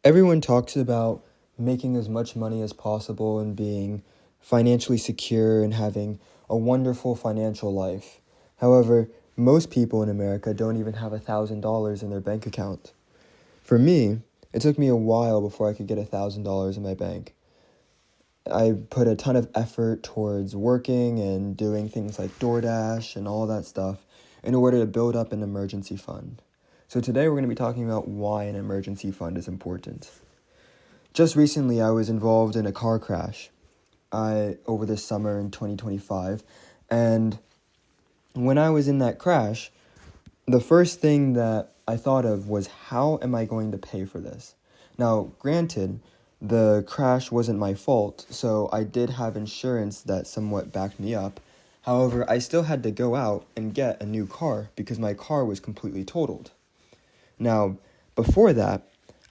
Everyone talks about making as much money as possible and being financially secure and having a wonderful financial life. However, most people in America don't even have $1,000 in their bank account. For me, it took me a while before I could get $1,000 in my bank. I put a ton of effort towards working and doing things like DoorDash and all that stuff in order to build up an emergency fund. So today we're going to be talking about why an emergency fund is important. Just recently, I was involved in a car crash over this summer in 2025, and when I was in that crash, the first thing that I thought of was, how am I going to pay for this? Now, granted, the crash wasn't my fault, so I did have insurance that somewhat backed me up. However, I still had to go out and get a new car because my car was completely totaled. Now, before that,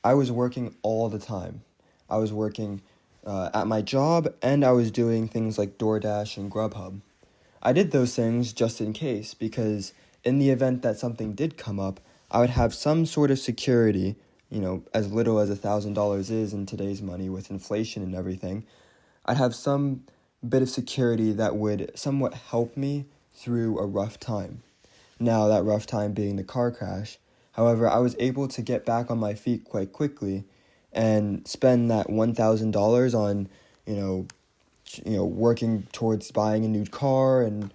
I was working all the time. I was working at my job, and I was doing things like DoorDash and Grubhub. I did those things just in case, because in the event that something did come up, I would have some sort of security, as little as $1,000 is in today's money with inflation and everything. I'd have some bit of security that would somewhat help me through a rough time. Now, that rough time being the car crash. However, I was able to get back on my feet quite quickly and spend that $1,000 on, working towards buying a new car and,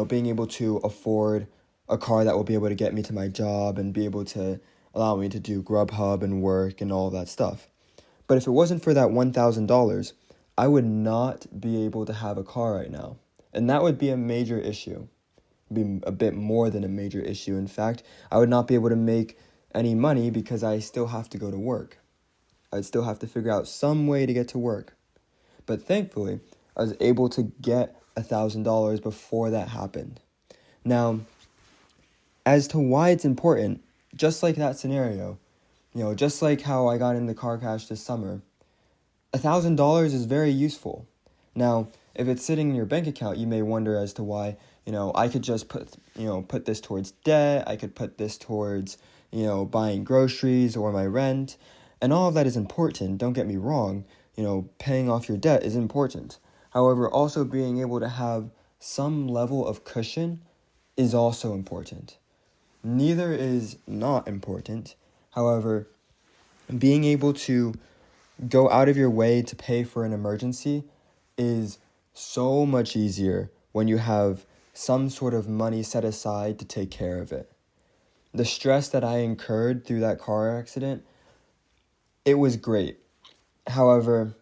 being able to afford a car that will be able to get me to my job and be able to allow me to do Grubhub and work and all that stuff. But if it wasn't for that $1,000, I would not be able to have a car right now. And that would be a major issue. Be a bit more than a major issue. In fact, I would not be able to make any money because I still have to go to work. I'd still have to figure out some way to get to work. But thankfully, I was able to get $1,000 before that happened. Now, as to why it's important, just like that scenario, just like how I got in the car crash this summer, $1,000 is very useful. Now, if it's sitting in your bank account, you may wonder as to why, I could just put this towards debt, I could put this towards, buying groceries or my rent, and all of that is important, don't get me wrong, paying off your debt is important. However, also being able to have some level of cushion is also important. Neither is not important. However, being able to go out of your way to pay for an emergency is so much easier when you have some sort of money set aside to take care of it. The stress that I incurred through that car accident, it was great. However,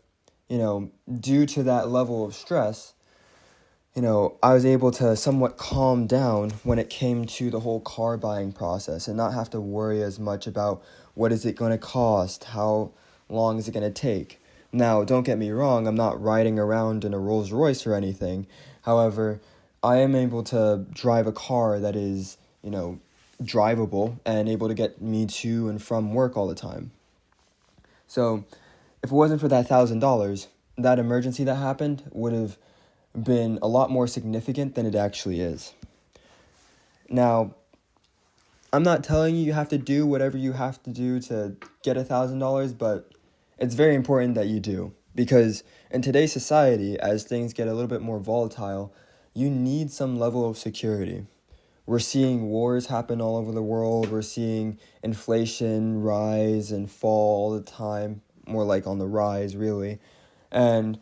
due to that level of stress, I was able to somewhat calm down when it came to the whole car buying process and not have to worry as much about what is it going to cost, how long is it going to take. Now, don't get me wrong, I'm not riding around in a Rolls Royce or anything. However, I am able to drive a car that is, drivable and able to get me to and from work all the time. So, if it wasn't for that $1,000, that emergency that happened would have been a lot more significant than it actually is. Now, I'm not telling you have to do whatever you have to do to get $1,000, but it's very important that you do, because in today's society, as things get a little bit more volatile, you need some level of security. We're seeing wars happen all over the world. We're seeing inflation rise and fall all the time, more like on the rise, really. And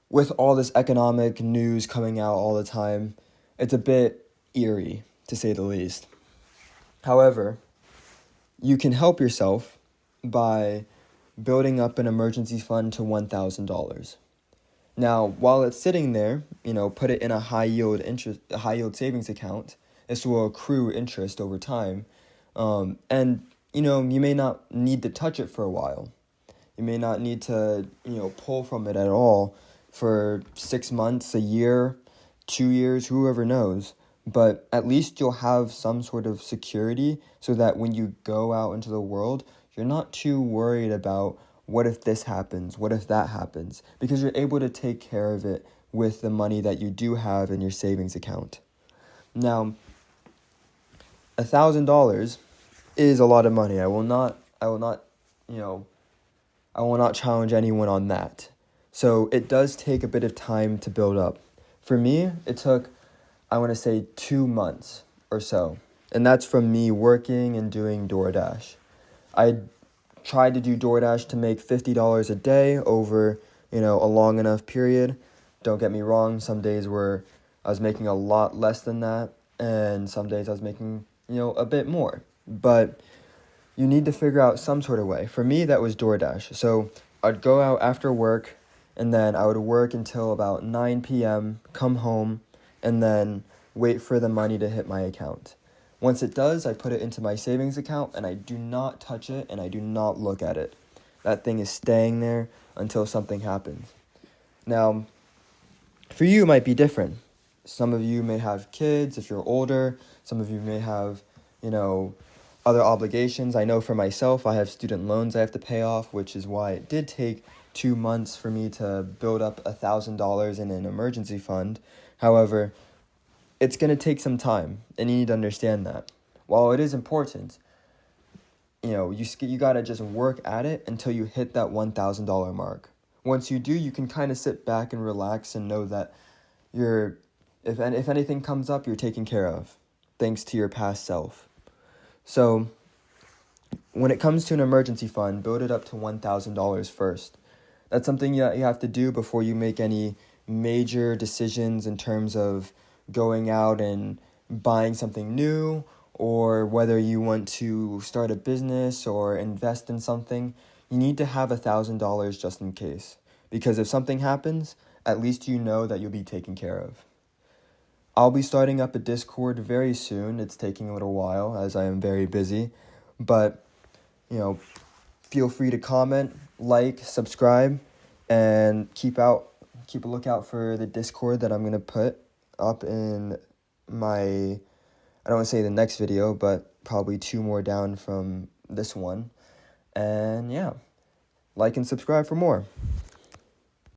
with all this economic news coming out all the time, it's a bit eerie, to say the least. However, you can help yourself by building up an emergency fund to $1,000. Now, while it's sitting there, put it in a high yield savings account. This will accrue interest over time. And you may not need to touch it for a while. You may not need to, pull from it at all for 6 months, a year, 2 years, whoever knows. But at least you'll have some sort of security so that when you go out into the world, you're not too worried about what if this happens, what if that happens, because you're able to take care of it with the money that you do have in your savings account. Now, $1,000 is a lot of money. I will not, I will not challenge anyone on that. So it does take a bit of time to build up. For me, it took, I want to say, 2 months or so. And that's from me working and doing DoorDash. I tried to do DoorDash to make $50 a day over, a long enough period. Don't get me wrong, some days where I was making a lot less than that, and some days I was making, a bit more. But you need to figure out some sort of way. For me, that was DoorDash. So I'd go out after work, and then I would work until about 9 p.m., come home, and then wait for the money to hit my account. Once it does, I put it into my savings account, and I do not touch it, and I do not look at it. That thing is staying there until something happens. Now, for you, it might be different. Some of you may have kids if you're older. Some of you may have, other obligations. I know for myself, I have student loans I have to pay off, which is why it did take 2 months for me to build up $1,000 in an emergency fund. However, it's going to take some time, and you need to understand that. While it is important, you got to just work at it until you hit that $1,000 mark. Once you do, you can kind of sit back and relax and know that if anything comes up, you're taken care of, thanks to your past self. So when it comes to an emergency fund, build it up to $1,000 first. That's something you have to do before you make any major decisions in terms of going out and buying something new, or whether you want to start a business or invest in something. You need to have $1,000 just in case, because if something happens, at least you know that you'll be taken care of. I'll be starting up a Discord very soon. It's taking a little while as I am very busy, but feel free to comment, like, subscribe, and keep a lookout for the Discord that I'm going to put up in my, I don't want to say the next video, but probably 2 more down from this one. And yeah, like and subscribe for more.